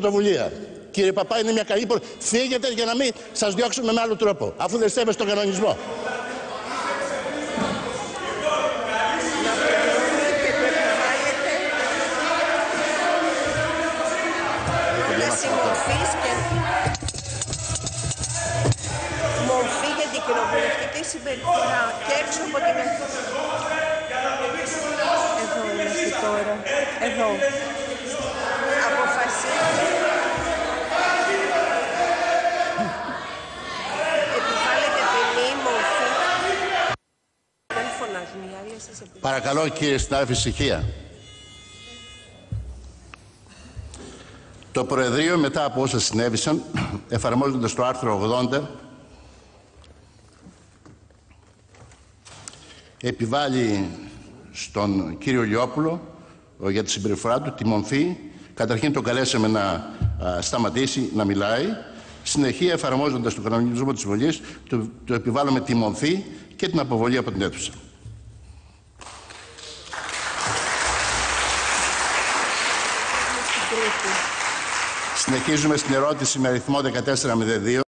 Πρωτοβουλία. Κύριε Παπά, είναι μια καλή πρωτοβουλία. Φύγετε για να μην σας διώξουμε με άλλο τρόπο, αφού δεν σέβεστε τον κανονισμό. Μορφή για την κοινοβουλευτική συμπεριφορά και έξω από την αίθουσα. Εδώ είμαστε τώρα. Εδώ. Αποφασίζει. Επιβάλλεται ποινή, μορφή. Δεν φωνάζουν οι άλλοι, σας επιβάλλουν. Παρακαλώ, κύριε συνάδελφε, ησυχία. Το Προεδρείο, μετά από όσα συνέβησαν, εφαρμόζοντας το άρθρο 80, επιβάλλει στον κύριο Λιόπουλο για τη συμπεριφορά του τη μορφή. Καταρχήν τον καλέσαμε να σταματήσει να μιλάει. Συνεχεία, εφαρμόζοντας τον κανονισμό της βολής, του επιβάλλουμε τη μορφή και την αποβολή από την αίθουσα. Συνεχίζουμε στην ερώτηση με αριθμό 1402.